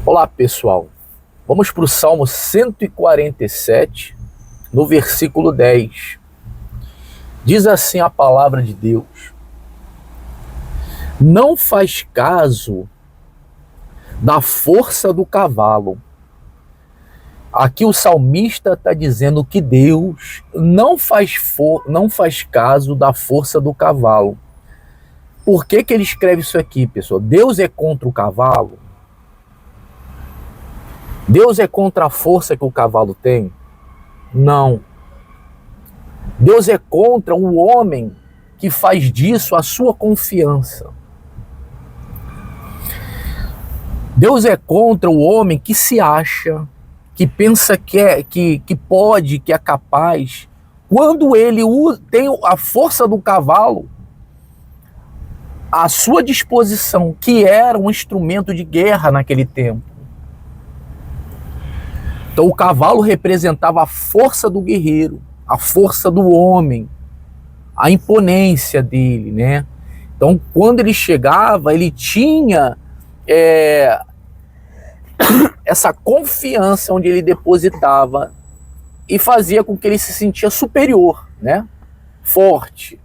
Olá, pessoal. Vamos para o Salmo 147, no versículo 10. Diz assim a palavra de Deus: Não faz caso da força do cavalo. Aqui o salmista está dizendo que Deus não faz caso da força do cavalo. Por que ele escreve isso aqui, pessoal? Deus é contra o cavalo? Deus é contra a força que o cavalo tem? Não. Deus é contra o homem que faz disso a sua confiança. Deus é contra o homem que se acha, que pensa que pode, que é capaz, quando ele tem a força do cavalo à sua disposição, que era um instrumento de guerra naquele tempo. Então o cavalo representava a força do guerreiro, a força do homem, a imponência dele, né? Então quando ele chegava, ele tinha essa confiança onde ele depositava e fazia com que ele se sentia superior, né? Forte.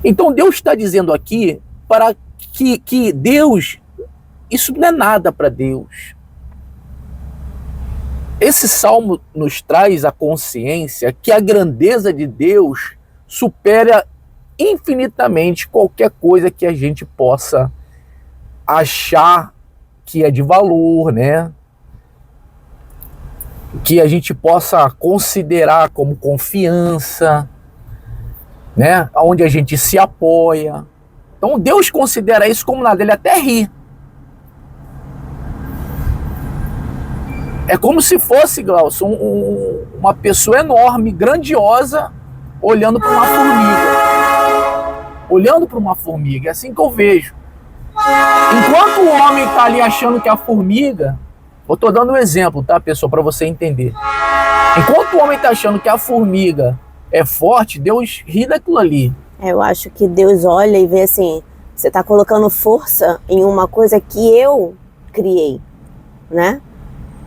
Então Deus está dizendo aqui para que Deus, isso não é nada para Deus. Esse salmo nos traz a consciência que a grandeza de Deus supera infinitamente qualquer coisa que a gente possa achar que é de valor, né? Que a gente possa considerar como confiança, né? Onde a gente se apoia. Então Deus considera isso como nada, ele até ri. É como se fosse, Glaucio, uma pessoa enorme, grandiosa, olhando para uma formiga. Olhando para uma formiga, é assim que eu vejo. Enquanto o homem está ali achando que a formiga... Eu estou dando um exemplo, tá, pessoal, para você entender. Enquanto o homem está achando que a formiga é forte, Deus ri daquilo ali. Eu acho que Deus olha e vê assim, você está colocando força em uma coisa que eu criei, né?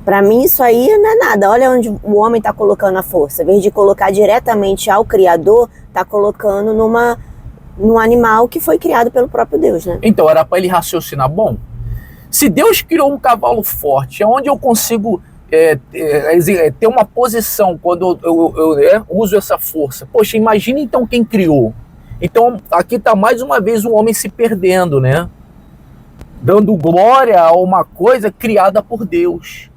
Para mim isso aí não é nada. Olha onde o homem está colocando a força. Em vez de colocar diretamente ao Criador, está colocando num animal que foi criado pelo próprio Deus, né? Então era para ele raciocinar, bom, se Deus criou um cavalo forte, é onde eu consigo ter uma posição quando eu uso essa força. Poxa, imagina então quem criou. Então aqui está mais uma vez o homem se perdendo, né? Dando glória a uma coisa criada por Deus,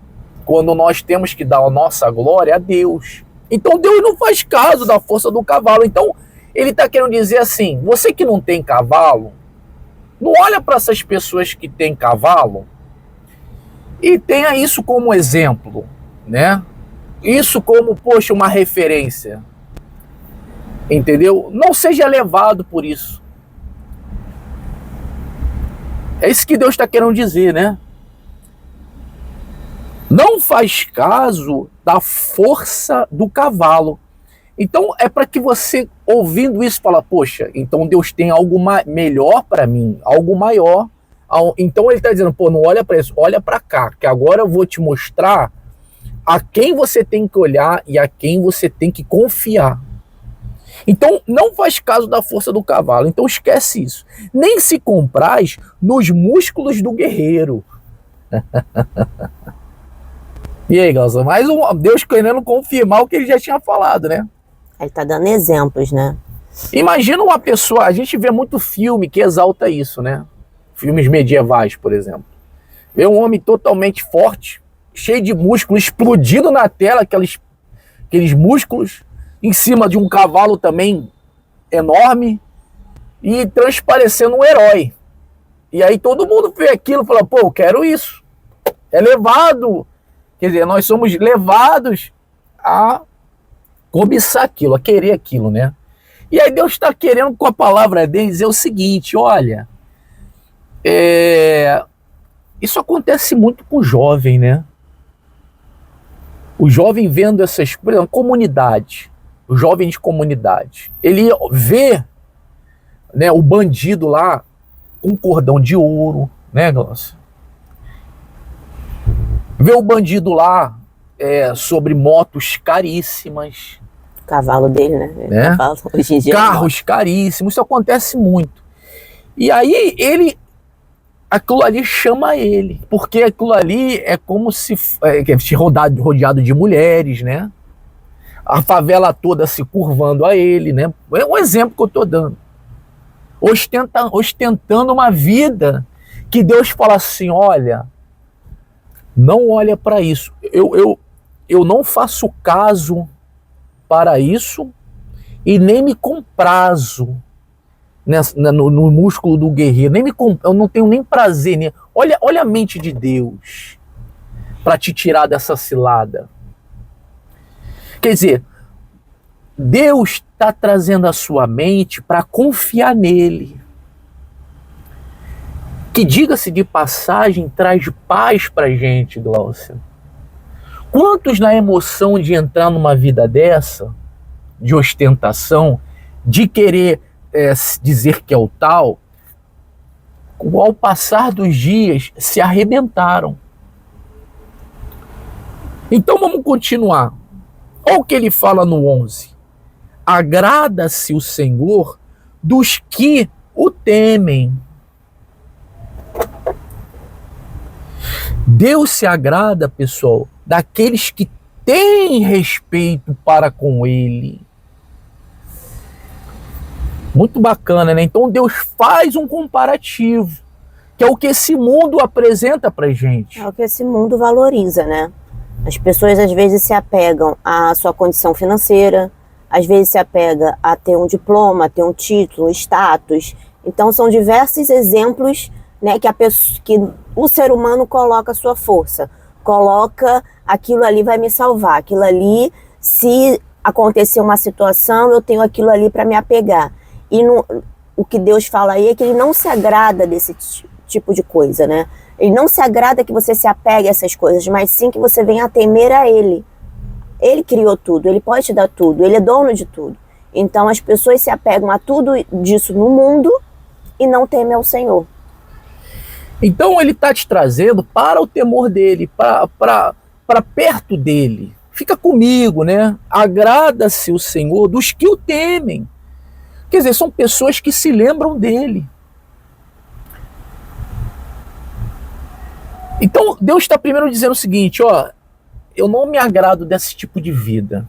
quando nós temos que dar a nossa glória a Deus. Então Deus não faz caso da força do cavalo. Então ele está querendo dizer assim, você que não tem cavalo, não olha para essas pessoas que têm cavalo e tenha isso como exemplo, né? Isso como, poxa, uma referência. Entendeu? Não seja levado por isso. É isso que Deus está querendo dizer, né? Não faz caso da força do cavalo. Então é para que você, ouvindo isso, fala, poxa, então Deus tem algo melhor para mim, algo maior. Então ele está dizendo, pô, não olha para isso, olha para cá, que agora eu vou te mostrar a quem você tem que olhar e a quem você tem que confiar. Então não faz caso da força do cavalo, então esquece isso. Nem se compraz nos músculos do guerreiro. E aí, Galza, mais um Deus querendo confirmar o que ele já tinha falado, né? Ele está dando exemplos, né? Imagina uma pessoa, a gente vê muito filme que exalta isso, né? Filmes medievais, por exemplo. Vê um homem totalmente forte, cheio de músculos, explodindo na tela, aqueles músculos, em cima de um cavalo também enorme, e transparecendo um herói. E aí todo mundo vê aquilo e fala, pô, eu quero isso. É levado, quer dizer, nós somos levados a cobiçar aquilo, a querer aquilo, né? E aí Deus está querendo, com a palavra dele, dizer o seguinte, olha, isso acontece muito com o jovem, né? O jovem vendo essas, por exemplo, comunidade, o jovem de comunidade, ele vê, né, o bandido lá com cordão de ouro, né, Glaucio? Vê o bandido lá sobre motos caríssimas, O cavalo dele, né? Cavalo, hoje em dia carros caríssimos, isso acontece muito. E aí aquilo ali chama ele, porque aquilo ali é como se rodeado de mulheres, né? A favela toda se curvando a ele, né? É um exemplo que eu estou dando. Ostentando uma vida que Deus fala assim, olha, não olha para isso. Eu não faço caso para isso e nem me comprazo no músculo do guerreiro. Eu não tenho nem prazer. Olha a mente de Deus para te tirar dessa cilada. Quer dizer, Deus está trazendo a sua mente para confiar nele. Que, diga-se de passagem, traz paz para a gente, Glaucia. Quantos na emoção de entrar numa vida dessa, de ostentação, de querer dizer que é o tal, ao passar dos dias se arrebentaram. Então vamos continuar. Olha o que ele fala no 11. Agrada-se o Senhor dos que o temem. Deus se agrada, pessoal, daqueles que têm respeito para com ele. Muito bacana, né? Então Deus faz um comparativo, que é o que esse mundo apresenta pra gente. É o que esse mundo valoriza, né? As pessoas às vezes se apegam à sua condição financeira, às vezes se apega a ter um diploma, a ter um título, status. Então são diversos exemplos, né, que o ser humano coloca a sua força, coloca aquilo ali vai me salvar, aquilo ali, se acontecer uma situação, eu tenho aquilo ali para me apegar. E o que Deus fala aí é que ele não se agrada desse tipo de coisa, né? Ele não se agrada que você se apegue a essas coisas, mas sim que você venha a temer a ele. Ele criou tudo, ele pode te dar tudo, ele é dono de tudo. Então as pessoas se apegam a tudo disso no mundo e não temem ao Senhor. Então ele está te trazendo para o temor dele, para perto dele. Fica comigo, né? Agrada-se o Senhor dos que o temem. Quer dizer, são pessoas que se lembram dele. Então Deus está primeiro dizendo o seguinte, ó, eu não me agrado desse tipo de vida.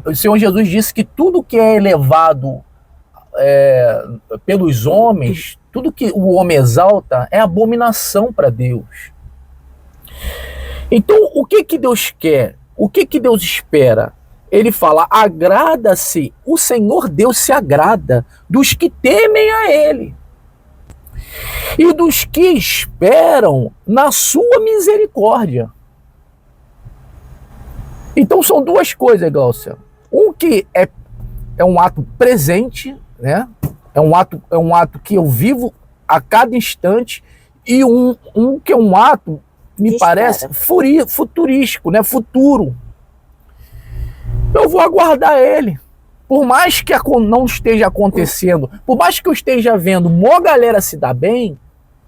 O Senhor Jesus disse que tudo que é elevado pelos homens, tudo que o homem exalta é abominação para Deus. Então, o que Deus quer? O que Deus espera? Ele fala, agrada-se, o Senhor Deus se agrada dos que temem a Ele e dos que esperam na sua misericórdia. Então são duas coisas, Glaucia. Um que é um ato presente, né? É um ato que eu vivo a cada instante, e um que é um ato, me parece, futurístico, né? Futuro. Eu vou aguardar ele. Por mais que não esteja acontecendo, por mais que eu esteja vendo uma galera se dar bem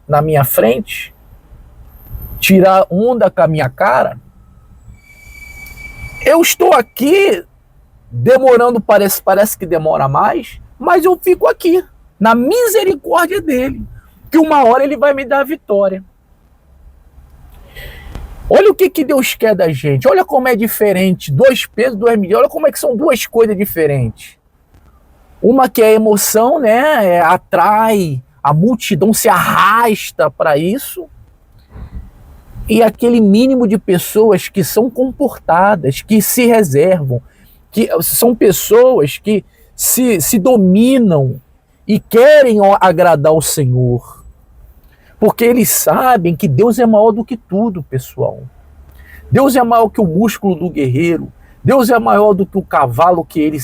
na minha frente, tirar onda com a minha cara, eu estou aqui demorando, parece que demora mais, mas eu fico aqui, na misericórdia dele, que uma hora ele vai me dar a vitória. Olha o que Deus quer da gente, olha como é diferente, 2 pesos, 2 medidas, olha como é que são duas coisas diferentes. Uma que é emoção, né, atrai, a multidão se arrasta para isso, e aquele mínimo de pessoas que são comportadas, que se reservam, que são pessoas que se dominam e querem agradar ao Senhor. Porque eles sabem que Deus é maior do que tudo, pessoal. Deus é maior que o músculo do guerreiro. Deus é maior do que o cavalo que ele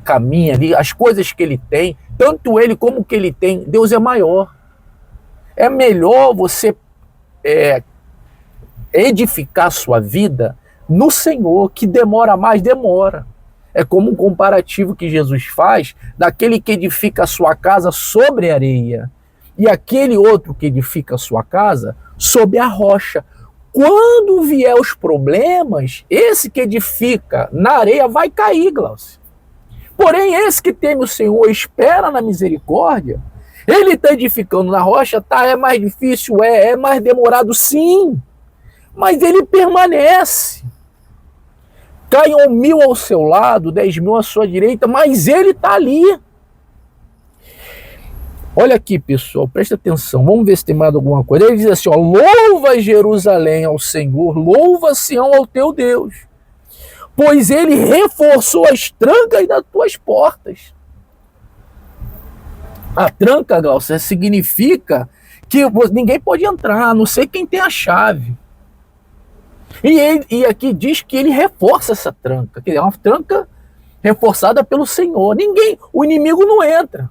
caminha ali, as coisas que ele tem, tanto ele como o que ele tem, Deus é maior. É melhor você edificar a sua vida no Senhor, que demora mais, demora. É como um comparativo que Jesus faz daquele que edifica a sua casa sobre areia. e aquele outro que edifica a sua casa sob a rocha. Quando vier os problemas, esse que edifica na areia vai cair, Glaucio. Porém, esse que teme o Senhor, espera na misericórdia, ele está edificando na rocha, tá, é mais difícil, é mais demorado, sim, mas ele permanece. Caiam 1000 ao seu lado, 10.000 à sua direita, mas ele está ali. Olha aqui, pessoal, presta atenção, vamos ver se tem mais alguma coisa. Ele diz assim, ó, louva Jerusalém ao Senhor, louva Sião ao teu Deus, pois ele reforçou as trancas das tuas portas. A tranca, Glaucia, significa que ninguém pode entrar, a não ser quem tem a chave. E aqui diz que ele reforça essa tranca, que é uma tranca reforçada pelo Senhor. O inimigo não entra.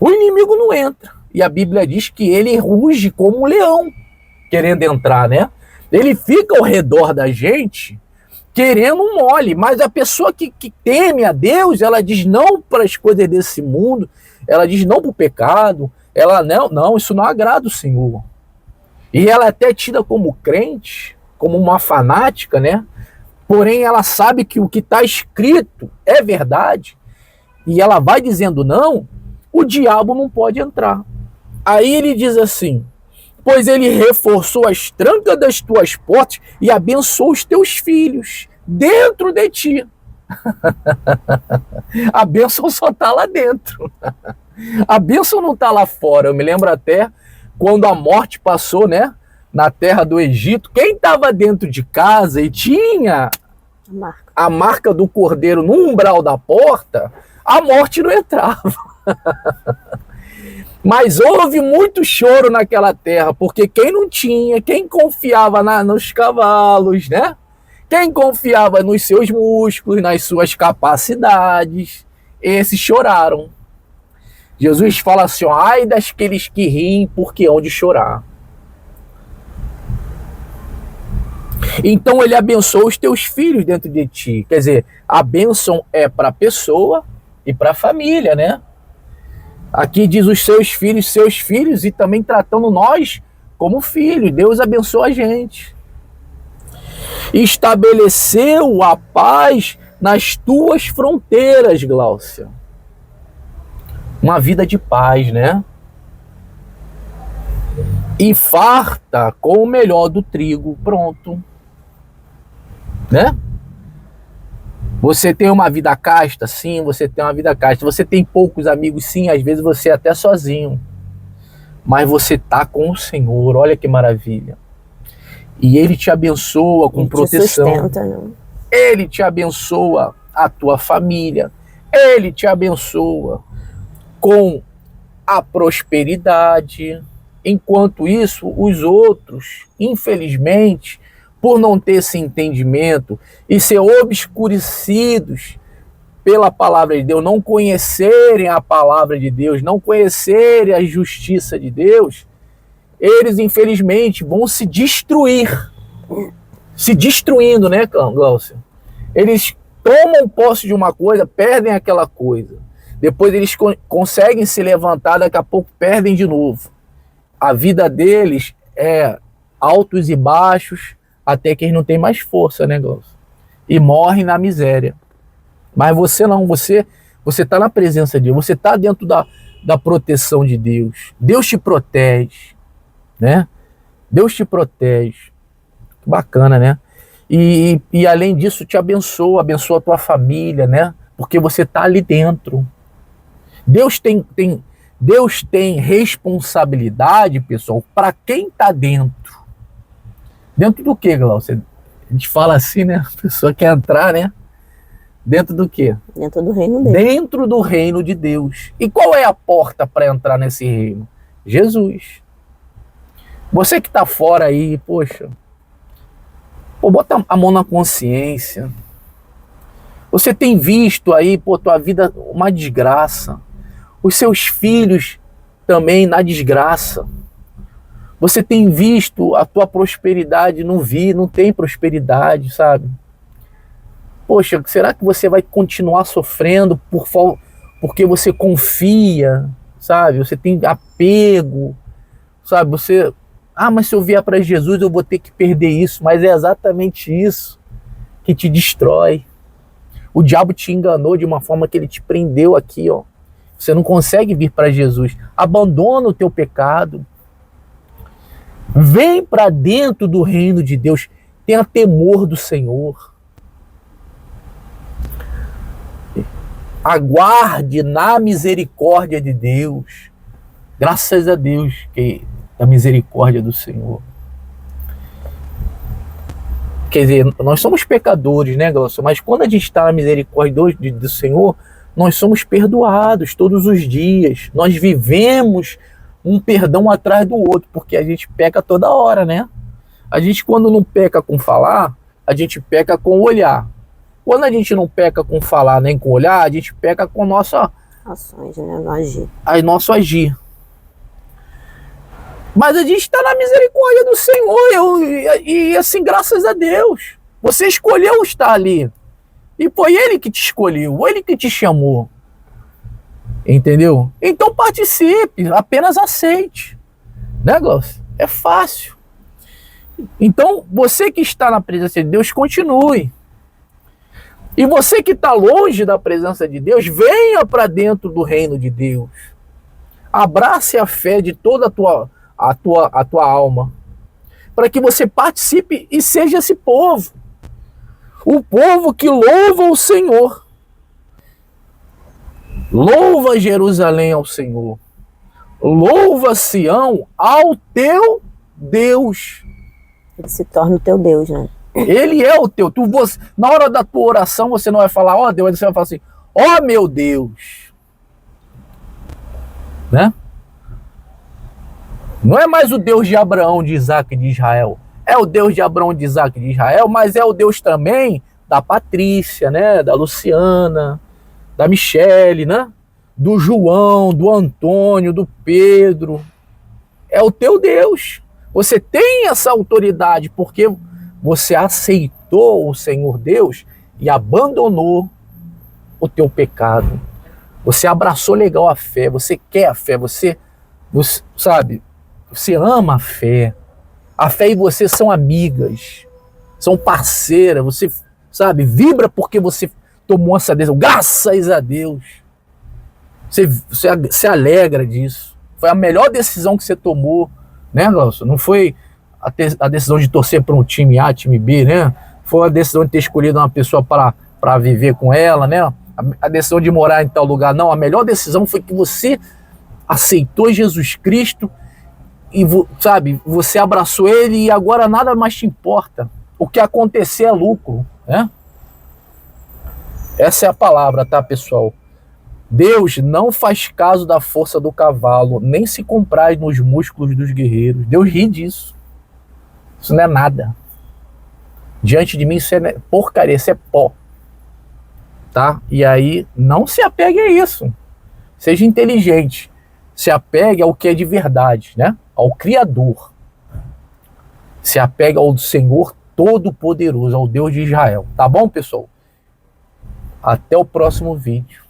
O inimigo não entra. E a Bíblia diz que ele ruge como um leão, querendo entrar, né? Ele fica ao redor da gente, querendo um mole. Mas a pessoa que teme a Deus, ela diz não para as coisas desse mundo, ela diz não para o pecado, ela não, isso não agrada o Senhor. E ela é até tida como crente, como uma fanática, né? Porém, ela sabe que o que está escrito é verdade, e ela vai dizendo não, o diabo não pode entrar. Aí ele diz assim, pois ele reforçou as trancas das tuas portas e abençoou os teus filhos dentro de ti. A bênção só está lá dentro. A bênção não está lá fora. Eu me lembro até quando a morte passou, né, na terra do Egito, quem estava dentro de casa e tinha a marca do cordeiro no umbral da porta, a morte não entrava. Mas houve muito choro naquela terra, porque quem não tinha, quem confiava nos cavalos, né? Quem confiava nos seus músculos, nas suas capacidades, esses choraram. Jesus fala assim, ó, ai daqueles que riem, porque hão de chorar. Então ele abençoa os teus filhos dentro de ti. Quer dizer, a bênção é para a pessoa e para a família, né? Aqui diz os seus filhos, e também tratando nós como filhos. Deus abençoa a gente. Estabeleceu a paz nas tuas fronteiras, Gláucia. Uma vida de paz, né? E farta com o melhor do trigo, pronto. Né? Você tem uma vida casta? Sim, você tem uma vida casta. Você tem poucos amigos? Sim, às vezes você é até sozinho. Mas você está com o Senhor, olha que maravilha. E Ele te abençoa com proteção. Sustenta, não? Ele te abençoa a tua família. Ele te abençoa com a prosperidade. Enquanto isso, os outros, infelizmente, por não ter esse entendimento e ser obscurecidos pela palavra de Deus, não conhecerem a palavra de Deus, não conhecerem a justiça de Deus, eles, infelizmente, vão se destruir. Se destruindo, né, Glaucia? Eles tomam posse de uma coisa, perdem aquela coisa. Depois eles conseguem se levantar, daqui a pouco perdem de novo. A vida deles é altos e baixos, até que eles não têm mais força, né, Glaucia? E morrem na miséria. Mas você não, você está na presença de Deus, você está dentro da proteção de Deus. Deus te protege, né? Deus te protege. Que bacana, né? E além disso, te abençoa a tua família, né? Porque você está ali dentro. Deus tem responsabilidade, pessoal, para quem está dentro. Dentro do que, Glaucia? A gente fala assim, né? A pessoa quer entrar, né? Dentro do quê? Dentro do reino dele. Dentro do reino de Deus. E qual é a porta para entrar nesse reino? Jesus. Você que está fora aí, poxa, bota a mão na consciência. Você tem visto aí, tua vida uma desgraça. Os seus filhos também na desgraça. Você tem visto a tua prosperidade, não tem prosperidade, sabe? Poxa, será que você vai continuar sofrendo porque você confia sabe? Você tem apego, sabe? Você, mas se eu vier para Jesus eu vou ter que perder isso, mas é exatamente isso que te destrói. O diabo te enganou de uma forma que ele te prendeu aqui, ó. Você não consegue vir para Jesus. Abandona o teu pecado. Vem para dentro do reino de Deus. Tenha temor do Senhor. Aguarde na misericórdia de Deus. Graças a Deus que a misericórdia do Senhor. Quer dizer, nós somos pecadores, né, Glaucio? Mas quando a gente está na misericórdia do Senhor, nós somos perdoados todos os dias. Nós vivemos um perdão atrás do outro, porque a gente peca toda hora, né? A gente, quando não peca com falar, a gente peca com olhar. Quando a gente não peca com falar nem com olhar, a gente peca com nossa ações, né? No agir. Nosso agir. Mas a gente está na misericórdia do Senhor e assim, graças a Deus. Você escolheu estar ali. E foi Ele que te escolheu, Ele que te chamou. Entendeu? Então participe, apenas aceite. Né, Glaucio? É fácil. Então, você que está na presença de Deus, continue. E você que está longe da presença de Deus, venha para dentro do reino de Deus. Abrace a fé de toda a tua alma, para que você participe e seja esse povo. O povo que louva o Senhor. Louva Jerusalém ao Senhor. Louva Sião ao teu Deus. Ele se torna o teu Deus, né? Ele é o teu. Na hora da tua oração, você não vai falar, ó Deus, você vai falar assim, ó meu Deus. Né? Não é mais o Deus de Abraão, de Isaac e de Israel. É o Deus de Abraão, de Isaac e de Israel, mas é o Deus também da Patrícia, né? Da Luciana, da Michele, né? Do João, do Antônio, do Pedro. É o teu Deus. Você tem essa autoridade porque você aceitou o Senhor Deus e abandonou o teu pecado. Você abraçou legal a fé, você quer a fé, você sabe, você ama a fé. A fé e você são amigas, são parceiras, você, sabe, vibra porque você tomou essa decisão. Graças a Deus. Você se alegra disso. Foi a melhor decisão que você tomou, né, Glaucio? Não foi a decisão de torcer para um time A, time B, né? Foi a decisão de ter escolhido uma pessoa para viver com ela, né? A decisão de morar em tal lugar. Não, a melhor decisão foi que você aceitou Jesus Cristo e, sabe, você abraçou Ele e agora nada mais te importa. O que acontecer é lucro, né? Essa é a palavra, tá, pessoal? Deus não faz caso da força do cavalo, nem se compraz nos músculos dos guerreiros. Deus ri disso. Isso não é nada. Diante de mim isso é porcaria, isso é pó. Tá? E aí não se apegue a isso. Seja inteligente. Se apegue ao que é de verdade, né? Ao Criador. Se apegue ao Senhor Todo-Poderoso, ao Deus de Israel. Tá bom, pessoal? Até o próximo vídeo.